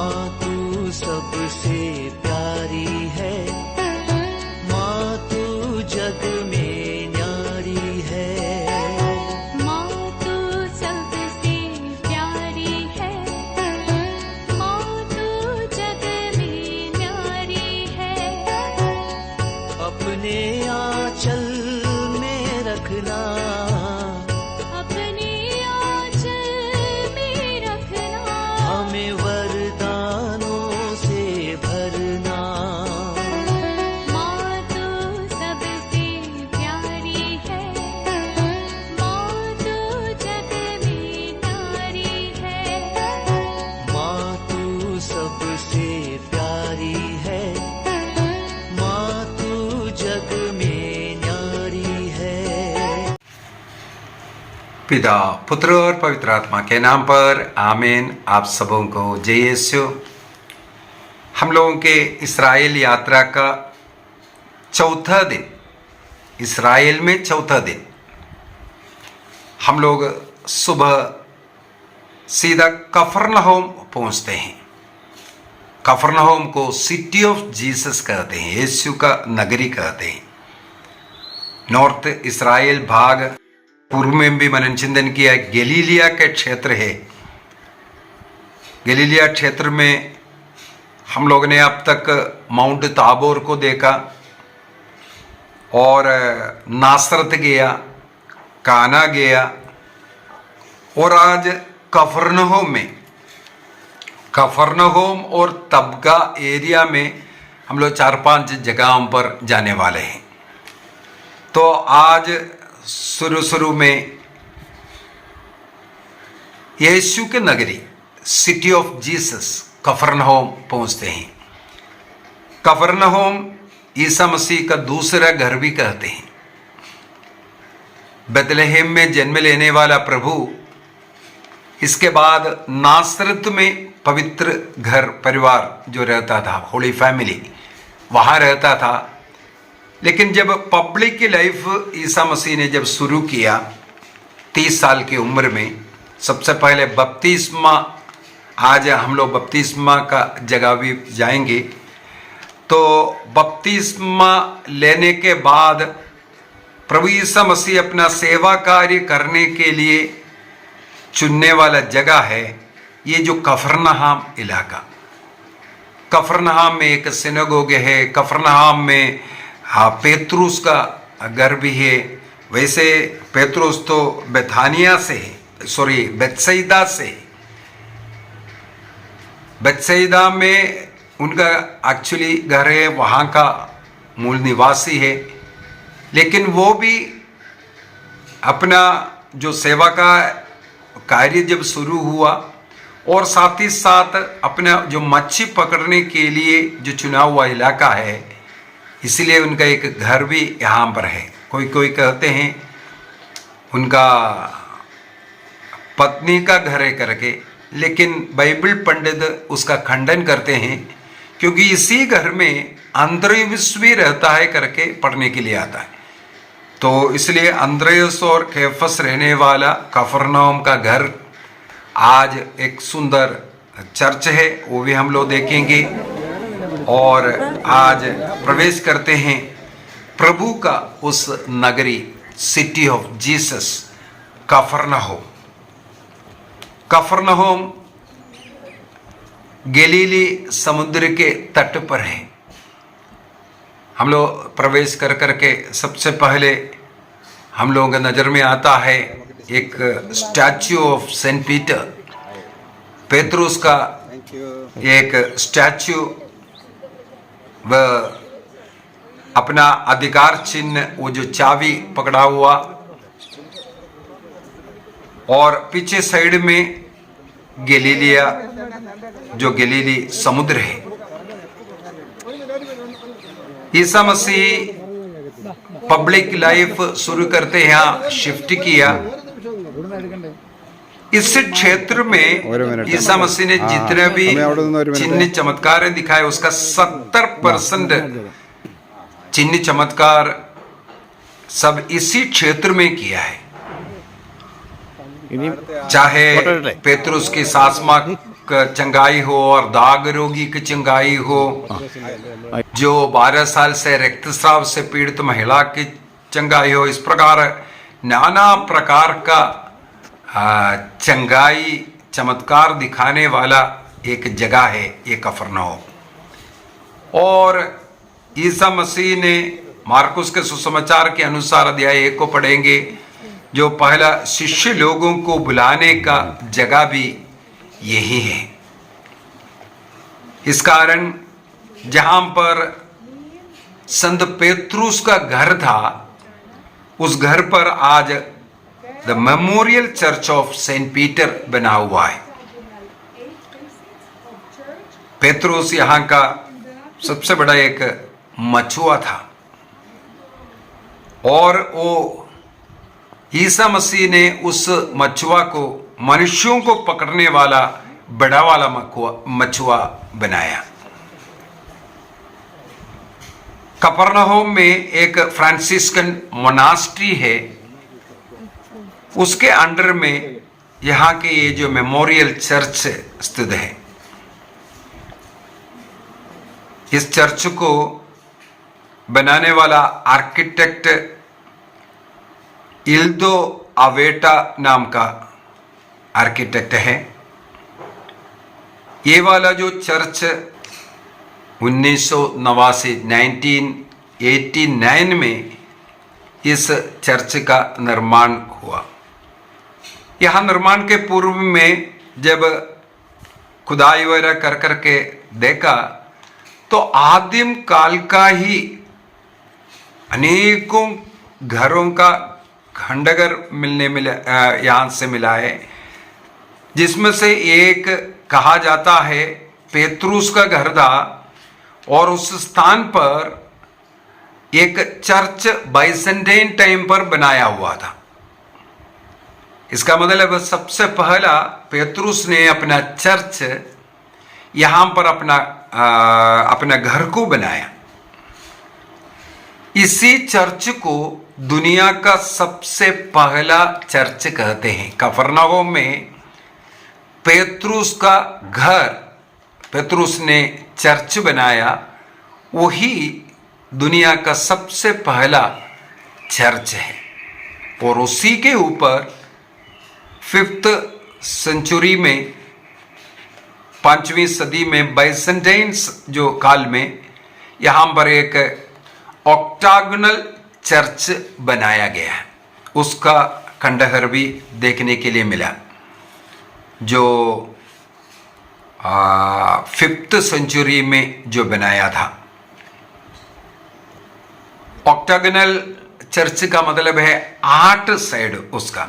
माँ तू सबसे प्यारी है, माँ तू जग में न्यारी है। माँ तू सबसे प्यारी है, माँ तू जग में न्यारी है। अपने आंचल में रखना, अपने आंचल में रखना। हमें वरदानों से भरना। माँ तू सबसे प्यारी है, माँ तू जग में न्यारी है। माँ तू सबसे प्यारी है, माँ तू जग में न्यारी है। पिता, पुत्र और पवित्र आत्मा के नाम पर आमीन। आप सबों को जय यीशु। हम लोगों के इस्राएल यात्रा का चौथा दिन, इस्राएल में चौथा दिन, हम लोग सुबह सीधा कफरनहूम पहुंचते हैं। कफरनहूम को सिटी ऑफ जीसस कहते हैं, यीशु का नगरी कहते हैं। नॉर्थ इस्राएल भाग, पूर्व में भी मनन चिंतन किया, गलीलिया के क्षेत्र है। गलीलिया क्षेत्र में हम लोग ने अब तक माउंट ताबोर को देखा और नासरत गया, काना गया और आज कफरनहूम में, कफरनहूम और तबका एरिया में हम लोग 4-5 जगहों पर जाने वाले हैं। तो आज शुरू में यीशु के नगरी सिटी ऑफ जीसस कफरनहूम पहुंचते हैं। कफरनहूम ईसा मसीह का दूसरा घर भी कहते हैं। बेथलेहम में जन्म लेने वाला प्रभु, इसके बाद नासरत में पवित्र घर परिवार जो रहता था, होली फैमिली, वहाँ रहता था। लेकिन जब पब्लिक की लाइफ ईसा मसीह ने जब शुरू किया 30 साल की उम्र में, सबसे पहले बपतिस्मा, आज हम लोग बपतिस्मा का जगह भी जाएंगे। तो बपतिस्मा लेने के बाद प्रभु ईसा मसीह अपना सेवा कार्य करने के लिए चुनने वाला जगह है ये जो कफरनहूम इलाका। कफरनहूम में एक सिनगोग है, कफरनहूम में पेत्रुस का घर भी है। वैसे पेत्रुस तो बेथानिया से है, सॉरी बेतसैदा से है। बेतसैदा में उनका एक्चुअली घर है, वहाँ का मूल निवासी है। लेकिन वो भी अपना जो सेवा का कार्य जब शुरू हुआ और साथ ही साथ अपना जो मच्छी पकड़ने के लिए जो चुना हुआ इलाका है, इसलिए उनका एक घर भी यहाँ पर है। कोई कहते हैं उनका पत्नी का घर है करके, लेकिन बाइबल पंडित उसका खंडन करते हैं, क्योंकि इसी घर में अंद्रयुस भी रहता है करके पढ़ने के लिए आता है। तो इसलिए अंद्रयुस और कैफस रहने वाला कफरनहूम का घर आज एक सुंदर चर्च है, वो भी हम लोग देखेंगे। और आज प्रवेश करते हैं प्रभु का उस नगरी सिटी ऑफ जीसस कफरनहूम। कफरनहूम गलीली समुद्र के तट पर है। हम लोग प्रवेश कर करके सबसे पहले हम लोगों के नज़र में आता है एक स्टैच्यू ऑफ सेंट पीटर, पेत्रुस का एक स्टैच्यू। वह अपना अधिकार चिन्ह, वो जो चाबी पकड़ा हुआ, और पीछे साइड में गलीलिया, जो गलीली समुद्र है। ईसा मसीह पब्लिक लाइफ शुरू करते यहाँ शिफ्ट किया। इस क्षेत्र में ईसा मसीह ने जितने भी चिन्ह चमत्कार दिखाए, उसका 70% चिन्ह चमत्कार सब इसी क्षेत्र में किया है। चाहे पेतरुस की सास माँ का चंगाई हो और दाग रोगी की चंगाई हो, जो 12 साल से रक्तस्राव से पीड़ित महिला की चंगाई हो, इस प्रकार नाना प्रकार का चंगाई चमत्कार दिखाने वाला एक जगह है ये कफरनहूम। और ईसा मसीह ने मार्कुस के सुसमाचार के अनुसार अध्याय 1 को पढ़ेंगे, जो पहला शिष्य लोगों को बुलाने का जगह भी यही है। इस कारण जहां पर संत पेत्रुस का घर था, उस घर पर आज the memorial church of Saint Peter बना हुआ है। पेत्रुस यहां का सबसे बड़ा एक मछुआ था और वो ईसा मसीह ने उस मछुआ को मनुष्यों को पकड़ने वाला बड़ा वाला मछुआ बनाया। कफरनहूम में एक फ्रांसिस्कन मोनास्ट्री है, उसके अंडर में यहाँ के ये जो मेमोरियल चर्च स्थित है। इस चर्च को बनाने वाला आर्किटेक्ट इल्दो अवेटा नाम का आर्किटेक्ट है। ये वाला जो चर्च 1989 में इस चर्च का निर्माण हुआ। यहाँ निर्माण के पूर्व में जब खुदाई वगैरह कर करके देखा तो आदिम काल का ही अनेकों घरों का खंडगर यहाँ से मिला है, जिसमें से एक कहा जाता है पेत्रुस का घर था और उस स्थान पर एक चर्च बाइजेंटाइन टाइम पर बनाया हुआ था। इसका मतलब सबसे पहला पेत्रुस ने अपना चर्च यहां पर अपना घर को बनाया। इसी चर्च को दुनिया का सबसे पहला चर्च कहते हैं। कफरनहूम में पेत्रुस का घर, पेत्रुस ने चर्च बनाया, वही दुनिया का सबसे पहला चर्च है। और उसी के ऊपर 5th सेंचुरी में, 5वीं सदी में बाइजेंटाइन्स जो काल में यहाँ पर एक ऑक्टागोनल चर्च बनाया गया है। उसका खंडहर भी देखने के लिए मिला, जो 5th सेंचुरी में जो बनाया था। ऑक्टागोनल चर्च का मतलब है 8 साइड, उसका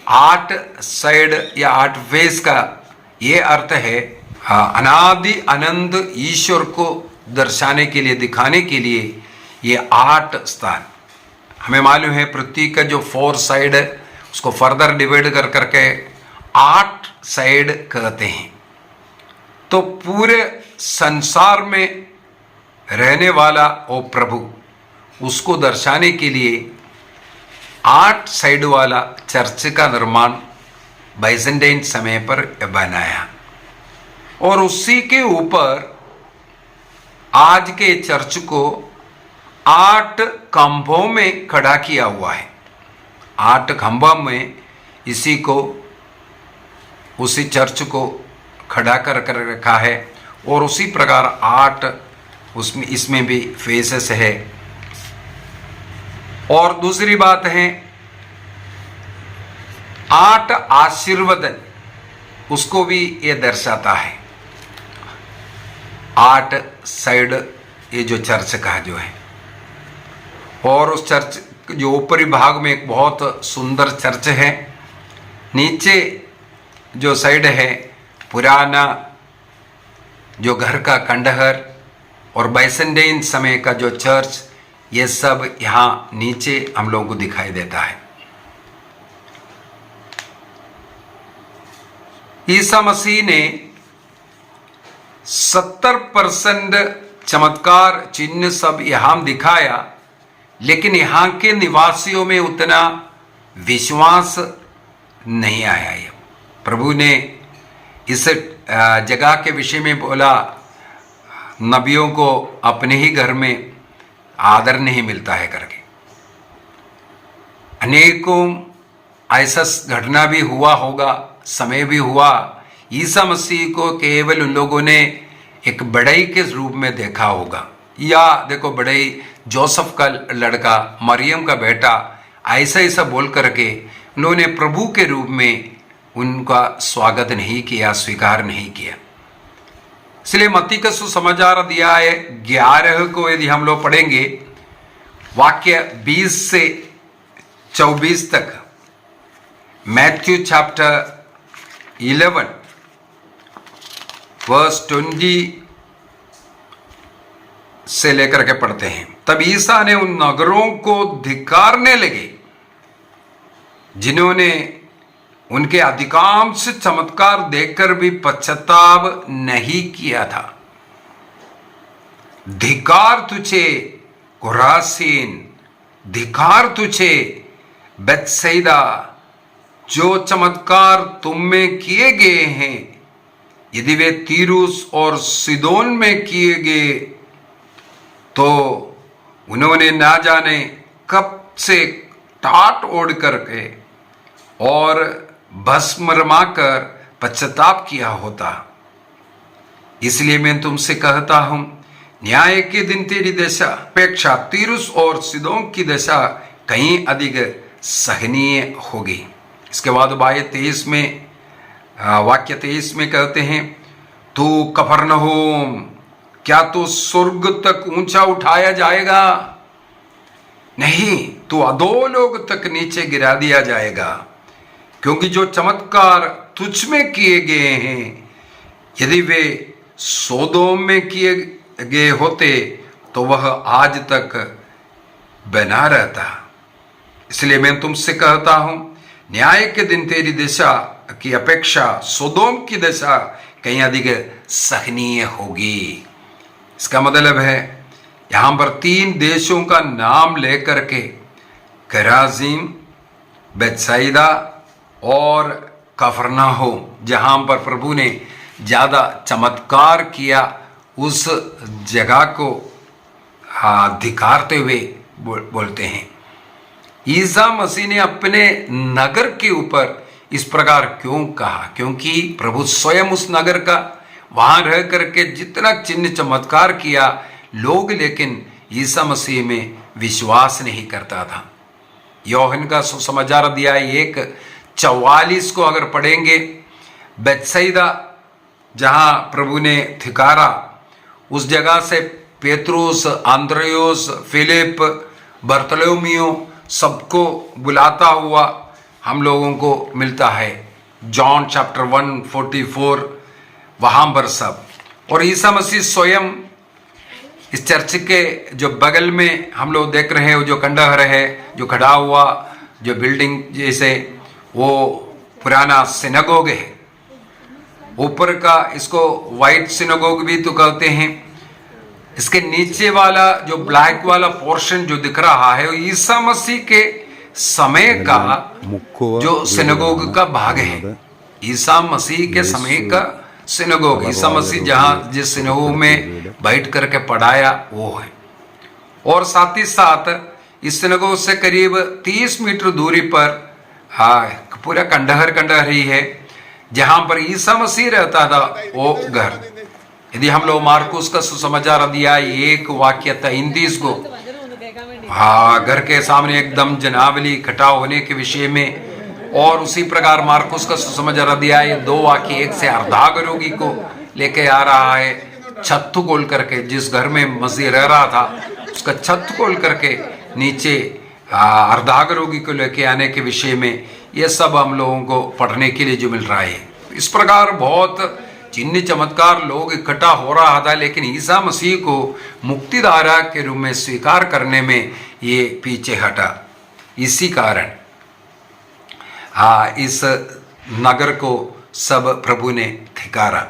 8 साइड या 8 फेस का ये अर्थ है अनादि अनंत ईश्वर को दर्शाने के लिए, दिखाने के लिए ये 8 स्थान। हमें मालूम है पृथ्वी का जो 4 साइड है उसको फर्दर डिवाइड कर करके 8 साइड कहते हैं। तो पूरे संसार में रहने वाला वो प्रभु, उसको दर्शाने के लिए 8 साइड वाला चर्च का निर्माण बाइजेंटाइन समय पर बनाया। और उसी के ऊपर आज के चर्च को 8 खंभों में खड़ा किया हुआ है। 8 खंभों में उसी चर्च को खड़ा कर रखा है। और उसी प्रकार 8 इसमें भी फेसेस है। और दूसरी बात है 8 आशीर्वाद, उसको भी ये दर्शाता है। 8 साइड ये जो चर्च का जो है। और उस चर्च जो ऊपरी भाग में एक बहुत सुंदर चर्च है, नीचे जो साइड है पुराना जो घर का खंडहर और बाइजेंटाइन समय का जो चर्च, ये सब यहाँ नीचे हम लोगों को दिखाई देता है। ईसा मसीह ने 70% चमत्कार चिन्ह सब यहाँ दिखाया, लेकिन यहाँ के निवासियों में उतना विश्वास नहीं आया। प्रभु ने इस जगह के विषय में बोला, नबियों को अपने ही घर में आदर नहीं मिलता है करके। अनेकों ऐसा घटना भी हुआ होगा, समय भी हुआ, ईसा मसीह को केवल उन लोगों ने एक बढ़ई के रूप में देखा होगा, या देखो बढ़ई जोसेफ का लड़का, मरियम का बेटा, ऐसा ऐसा बोल करके उन्होंने प्रभु के रूप में उनका स्वागत नहीं किया, स्वीकार नहीं किया। इसलिए मत्ती का सुसमाचार अध्याय 11 को यदि हम लोग पढ़ेंगे, वाक्य 20 से 24 तक, मैथ्यू चैप्टर 11 वर्स 20 से लेकर के पढ़ते हैं। तब ईसा ने उन नगरों को धिक्कारने लगे जिन्होंने उनके अधिकांश चमत्कार देखकर भी पश्चाताप नहीं किया था। धिक्कार तुझे खुरासीन, धिक्कार तुझे बेथसैदा, जो चमत्कार तुम में किए गए हैं यदि वे तीरुस और सीदोन में किए गए तो उन्होंने ना जाने कब से टाट ओढ़ करके और भस्म रमाकर पश्चाताप किया होता। इसलिए मैं तुमसे कहता हूं, न्याय के दिन तेरी दशा अपेक्षा तीरुस और सीदोन की दशा कहीं अधिक सहनीय होगी। इसके बाद वाक्य 23 में कहते हैं, तू कफरनहूम, क्या तू स्वर्ग तक ऊंचा उठाया जाएगा? नहीं, तू अधोलोक तक नीचे गिरा दिया जाएगा। क्योंकि जो चमत्कार तुझ में किए गए हैं यदि वे सोदोम में किए गए होते तो वह आज तक बना रहता। इसलिए मैं तुमसे कहता हूं, न्याय के दिन तेरी दशा की अपेक्षा सोदोम की दशा कहीं अधिक सहनीय होगी। इसका मतलब है यहां पर 3 देशों का नाम लेकर के, कराजीम, बेथसैदा और कफरनहूम, जहां पर प्रभु ने ज्यादा चमत्कार किया, उस जगह को धिक्कारते हुए बोलते हैं। ईसा मसीह ने अपने नगर के ऊपर इस प्रकार क्यों कहा? क्योंकि प्रभु स्वयं उस नगर का वहां रह करके जितना चिन्ह चमत्कार किया, लोग लेकिन ईसा मसीह में विश्वास नहीं करता था। यूहन्ना का सुसमाचार अध्याय 1:44 को अगर पढ़ेंगे, बेथसैदा जहां प्रभु ने धिक्कारा, उस जगह से पेत्रुस, आंद्रेयोस, फिलिप, बर्तलोमियो सबको बुलाता हुआ हम लोगों को मिलता है। जॉन चैप्टर 1:44 वहां पर सब, और ईसा मसीह स्वयं इस चर्च के जो बगल में हम लोग देख रहे हैं, वो जो खंडहर है, जो खड़ा हुआ जो बिल्डिंग जैसे, वो पुराना सिनेगोग है। ऊपर का इसको वाइट सिनेगोग भी तो कहते हैं। इसके नीचे वाला जो ब्लैक वाला पोर्शन जो दिख रहा है, वो ईसा मसीह के समय का जो सिनेगोग का भाग है। ईसा मसीह के समय का सिनेगोग, ईसा मसीह जहां जिस सिनेगोग में बैठ करके पढ़ाया वो है। और साथ ही साथ इस सिनेगोग से करीब 30 मीटर दूरी पर पूरा खंडहर ही है, जहां पर ईसा मसीह रहता था वो घर। यदि हम लोग मार्कुस का सुसमाचार अध्याय 1:33 को, घर के सामने एकदम जनावली इकट्ठा होने के विषय में, और उसी प्रकार मार्कुस का सुसमाचार अध्याय 2:1 से अर्धांगरोगी को लेके आ रहा है, छत खोल करके, जिस घर में मसीह रह रहा था उसका छत खोल करके नीचे अर्धांगरोगी को लेके आने के विषय में, ये सब हम लोगों को पढ़ने के लिए जो मिल रहा है। इस प्रकार बहुत चिन्ह चमत्कार लोग इकट्ठा हो रहा था, लेकिन ईसा मसीह को मुक्तिदाता के रूप में स्वीकार करने में ये पीछे हटा। इसी कारण इस नगर को सब प्रभु ने धिक्कारा।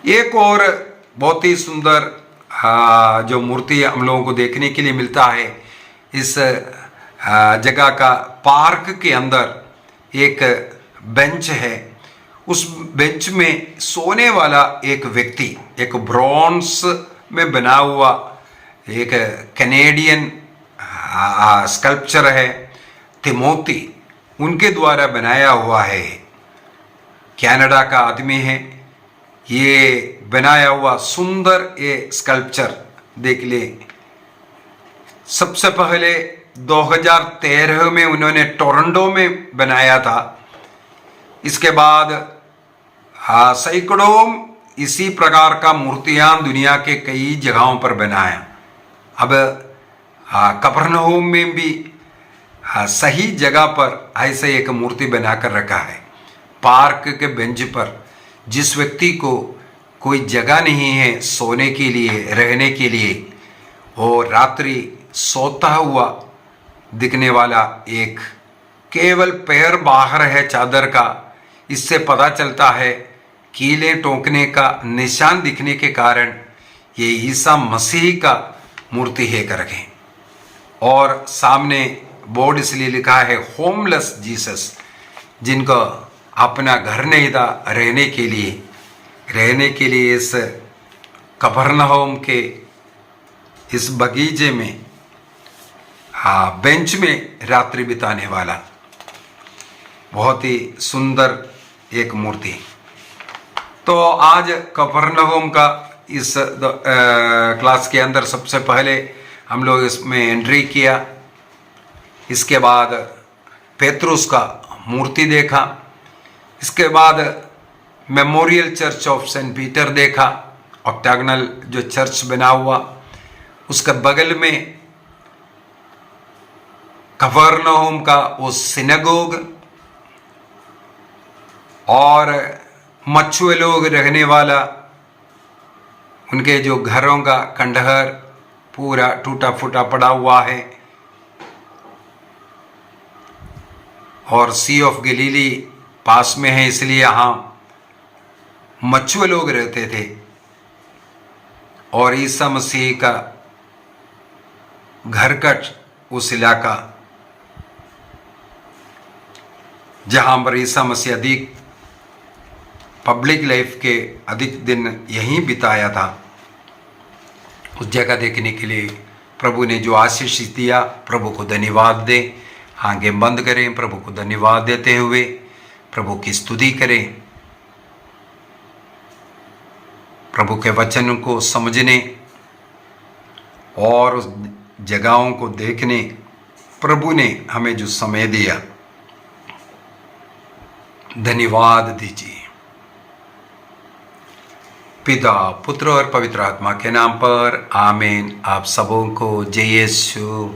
एक और बहुत ही सुंदर जो मूर्ति हम लोगों को देखने के लिए मिलता है, इस जगह का पार्क के अंदर एक बेंच है। उस बेंच में सोने वाला एक व्यक्ति, एक ब्रॉन्ज में बना हुआ एक कैनेडियन स्कल्पचर है, तिमोथी, उनके द्वारा बनाया हुआ है। कनाडा का आदमी है। ये बनाया हुआ सुंदर ये स्कल्पचर देख ले। सबसे पहले 2013 में उन्होंने टोरंटो में बनाया था। इसके बाद सैकड़ों इसी प्रकार का मूर्तियां दुनिया के कई जगहों पर बनाया। अब कफरनहूम में भी सही जगह पर ऐसे एक मूर्ति बनाकर रखा है। पार्क के बेंच पर जिस व्यक्ति को कोई जगह नहीं है सोने के लिए, रहने के लिए, वो रात्रि सोता हुआ दिखने वाला एक, केवल पैर बाहर है चादर का, इससे पता चलता है कीले टोकने का निशान दिखने के कारण ये ईसा मसीह का मूर्ति है करके। और सामने बोर्ड इसलिए लिखा है होमलेस जीसस, जिनको अपना घर नहीं था रहने के लिए इस कफरनहूम के इस बगीचे में बेंच में रात्रि बिताने वाला बहुत ही सुंदर एक मूर्ति। तो आज कफरनहूम का इस क्लास के अंदर सबसे पहले हम लोग इसमें एंट्री किया। इसके बाद पेत्रुस का मूर्ति देखा। इसके बाद memorial church of Saint Peter देखा, ऑक्टागनल जो चर्च बना हुआ, उसके बगल में कफरनहूम का वो सिनेगोग और मछुए लोग रहने वाला उनके जो घरों का खंडहर पूरा टूटा फूटा पड़ा हुआ है। और सी ऑफ गलीली पास में है, इसलिए यहाँ मछुए लोग रहते थे। और ईसा मसीह का घर का उस इलाका जहाँ पर ईसा मसीह अधिक पब्लिक लाइफ के अधिक दिन यहीं बिताया था, उस जगह देखने के लिए प्रभु ने जो आशीष दिया, प्रभु को धन्यवाद दें। आंखें बंद करें, प्रभु को धन्यवाद देते हुए प्रभु की स्तुति करें। प्रभु के वचन को समझने और उस जगहों को देखने प्रभु ने हमें जो समय दिया, धन्यवाद दीजिए। पिता, पुत्र और पवित्र आत्मा के नाम पर आमीन। आप सबों को जय यीशु।